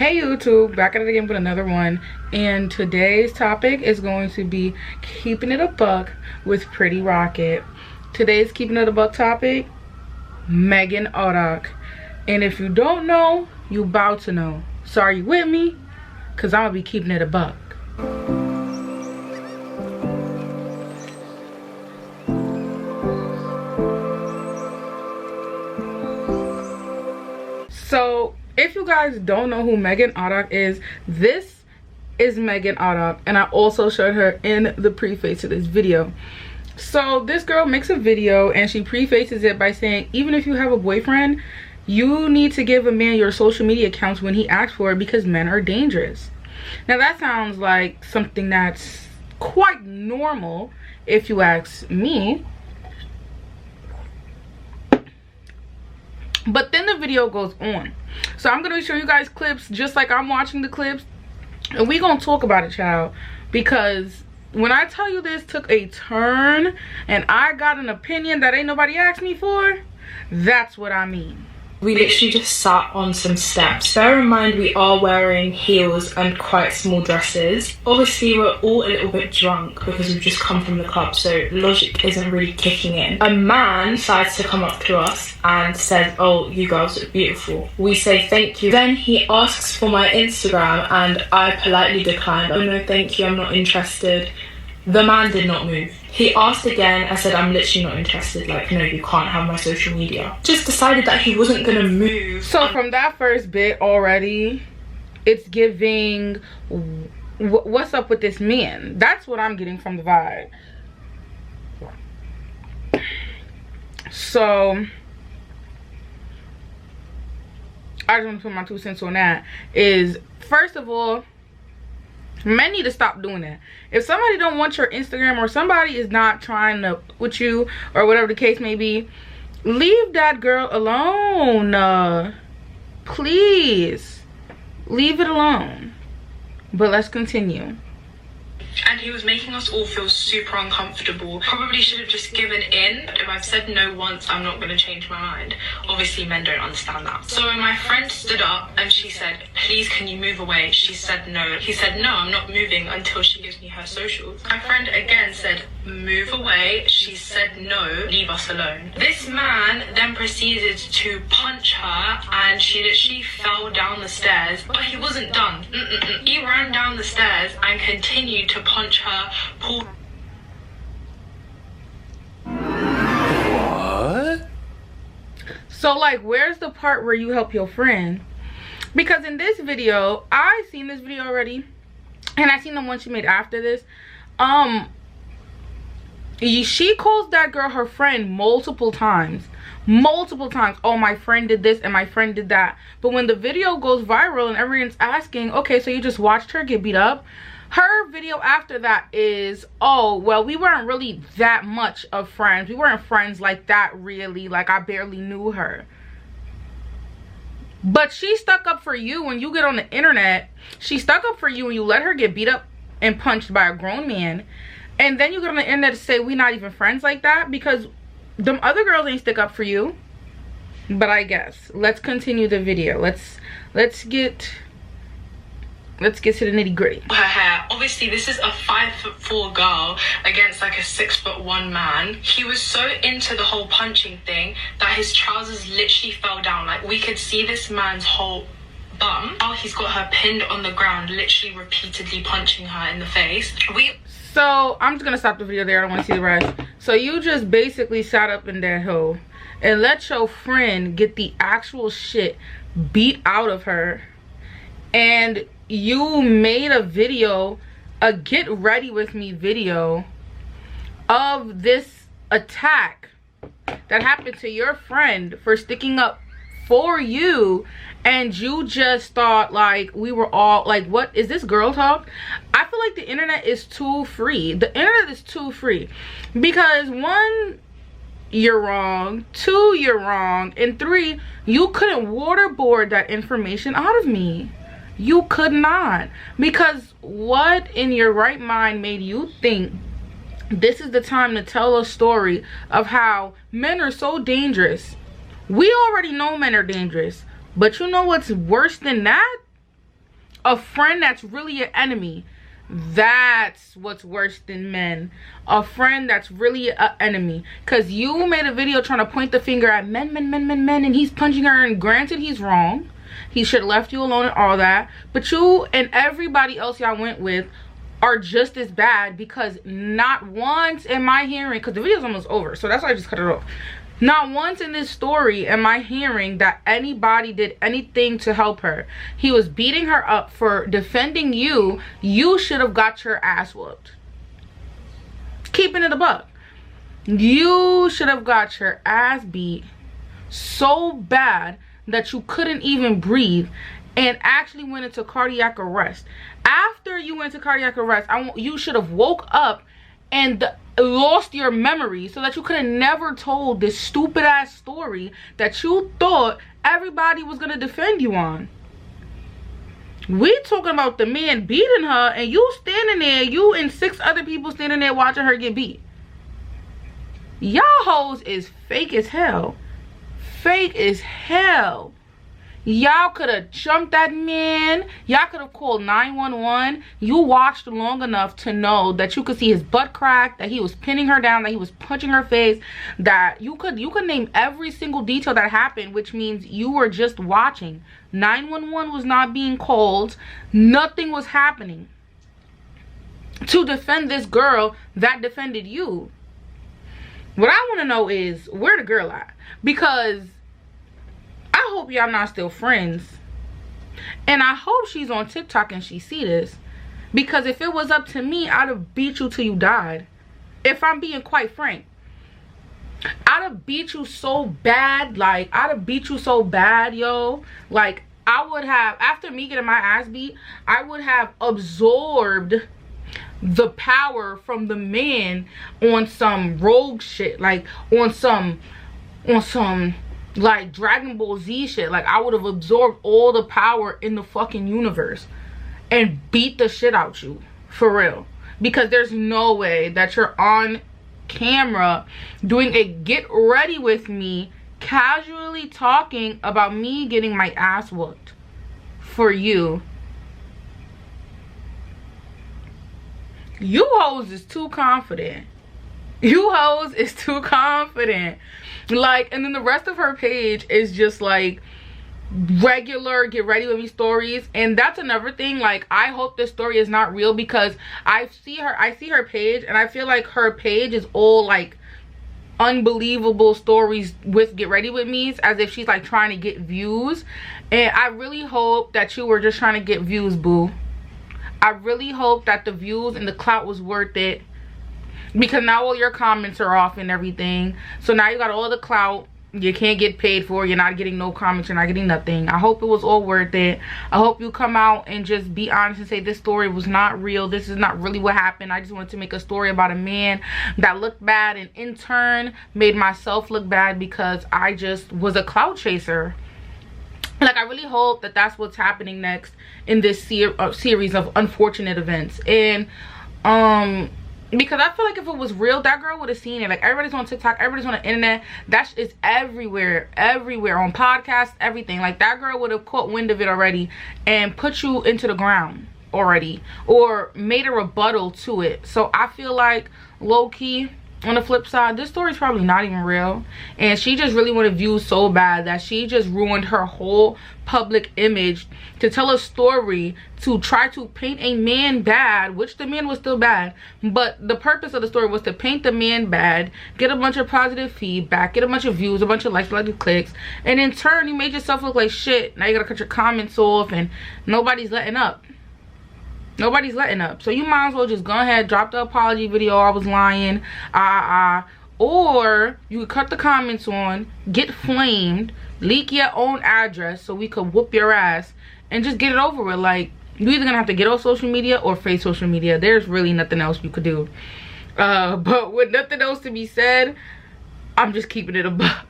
Hey YouTube, back at it again with another one, and today's topic is going to be keeping it a buck with Pretty Rocket. Today's keeping it a buck topic, Megan Odoch. And if you don't know, you about to know. So are you with me? Cause I'm gonna be keeping it a buck. So if you guys don't know who Megan Odoch is, this is Megan Odoch, and I also showed her in the preface to this video. So this girl makes a video and she prefaces it by saying, even if you have a boyfriend, you need to give a man your social media accounts when he asks for it because men are dangerous. Now that sounds like something that's quite normal if you ask me. But then the video goes on. So I'm going to show you guys clips just like I'm watching the clips. And we going to talk about it, child. Because when I tell you this took a turn and I got an opinion that ain't nobody asked me for, that's what I mean. We literally just sat on some steps. Bear in mind we are wearing heels and quite small dresses. Obviously we're all a little bit drunk because we've just come from the club, so logic isn't really kicking in. A man decides to come up to us and says, "Oh, you girls look beautiful." We say thank you. Then he asks for my Instagram and I politely declined. "Oh no, thank you, I'm not interested." The man did not move. He asked again. I said, "I'm literally not interested. Like, no, you can't have my social media." Just decided that he wasn't gonna move. So from that first bit already, it's giving, what's up with this man? That's what I'm getting from the vibe. So I just want to put my 2 cents on that. Is, first of all, men need to stop doing that. If somebody don't want your Instagram, or somebody is not trying to with you, or whatever the case may be, leave that girl alone. Please leave it alone. But let's continue. And he was making us all feel super uncomfortable. Probably should have just given in. If I've said no once, I'm not going to change my mind. Obviously men don't understand that. So my friend stood up and she said, "Please, can you move away?" She said no. He said, "No, I'm not moving until she gives me her socials." My friend again said, "Move away." She said no, leave us alone. This man then proceeded to punch her and she literally fell down the stairs. But he wasn't done. He ran down the stairs and continued to punch her, pull. What? So like, where's the part where you help your friend? Because in this video, I seen this video already, and I seen the one she made after this. She calls that girl her friend multiple times. Oh, my friend did this and my friend did that. But when the video goes viral and everyone's asking, okay, so you just watched her get beat up? Her video after that is, "Oh, well, we weren't really that much of friends. We weren't friends like that, really. Like, I barely knew her." But she stuck up for you when you get on the internet. She stuck up for you when you let her get beat up and punched by a grown man. And then you get on the internet to say we not even friends like that, because them other girls ain't stick up for you. But I guess let's continue the video. Let's get to the nitty-gritty. Her hair. Obviously this is a 5'4" girl against like a 6'1" man. He was so into the whole punching thing that his trousers literally fell down. Like, we could see this man's whole bum. Now he's got her pinned on the ground, literally repeatedly punching her in the face. So I'm just gonna stop the video there. I don't want to see the rest. So you just basically sat up in that hole and let your friend get the actual shit beat out of her, and you made a video, a get ready with me video, of this attack that happened to your friend for sticking up for you, and you just thought like we were all like, what is this girl talk? I feel like the internet is too free. The internet is too free because 1, you're wrong, 2, you're wrong, and 3, you couldn't waterboard that information out of me. You could not. Because what in your right mind made you think this is the time to tell a story of how men are so dangerous? We already know men are dangerous, but you know what's worse than that? A friend that's really your enemy. That's what's worse than men. A friend that's really an enemy. Because you made a video trying to point the finger at men, and he's punching her. And granted, he's wrong. He should have left you alone and all that. But you and everybody else y'all went with are just as bad, because not once am I hearing, because the video's almost over, so that's why I just cut it off. Not once in this story am I hearing that anybody did anything to help her. He was beating her up for defending you. You should have got your ass whooped. Keeping it a buck. You should have got your ass beat so bad that you couldn't even breathe and actually went into cardiac arrest. After you went into cardiac arrest, you should have woke up and lost your memory so that you could have never told this stupid ass story that you thought everybody was gonna defend you on. We talking about the man beating her, and you standing there, you and 6 other people standing there watching her get beat. Y'all hoes is fake as hell. Fake as hell. Y'all could have jumped that man. Y'all could have called 911. You watched long enough to know that you could see his butt crack, that he was pinning her down, that he was punching her face, that you could name every single detail that happened, which means you were just watching. 911 was not being called. Nothing was happening to defend this girl that defended you. What I want to know is, where the girl at? Because I hope y'all not still friends. And I hope she's on TikTok and she see this. Because if it was up to me, I'd have beat you till you died. If I'm being quite frank. I'd have beat you so bad. Like, I'd have beat you so bad, yo. Like, I would have, after me getting my ass beat, I would have absorbed the power from the man on some rogue shit. Like, on some like Dragon Ball Z shit. Like, I would have absorbed all the power in the fucking universe and beat the shit out you, for real. Because there's no way that you're on camera doing a get ready with me, casually talking about me getting my ass whooped for you. You hoes is too confident. You hoes is too confident. Like, and then the rest of her page is just like regular get ready with me stories. And that's another thing. Like, I hope this story is not real, because I see her page and I feel like her page is all like unbelievable stories with get ready with me's, as if she's like trying to get views. And I really hope that you were just trying to get views, boo. I really hope that the views and the clout was worth it, because now all your comments are off and everything. So now you got all the clout. You can't get paid for. You're not getting no comments. You're not getting nothing. I hope it was all worth it. I hope you come out and just be honest and say this story was not real. This is not really what happened. I just wanted to make a story about a man that looked bad, and in turn made myself look bad because I just was a clout chaser. Like, I really hope that that's what's happening next in this series of unfortunate events. And because I feel like if it was real, that girl would have seen it. Like, everybody's on TikTok, everybody's on the internet. That is everywhere on podcasts, everything. Like, that girl would have caught wind of it already and put you into the ground already, or made a rebuttal to it. So I feel like, low-key, on the flip side, this story is probably not even real, and she just really wanted views so bad that she just ruined her whole public image to tell a story to try to paint a man bad, which the man was still bad, but the purpose of the story was to paint the man bad, get a bunch of positive feedback, get a bunch of views, a bunch of likes, clicks, and in turn you made yourself look like shit. Now you gotta cut your comments off, and nobody's letting up. Nobody's letting up. So you might as well just go ahead, drop the apology video, I was lying, or you could cut the comments on, get flamed, leak your own address so we could whoop your ass and just get it over with. Like, you're either gonna have to get off social media or face social media. There's really nothing else you could do. But with nothing else to be said, I'm just keeping it a buck.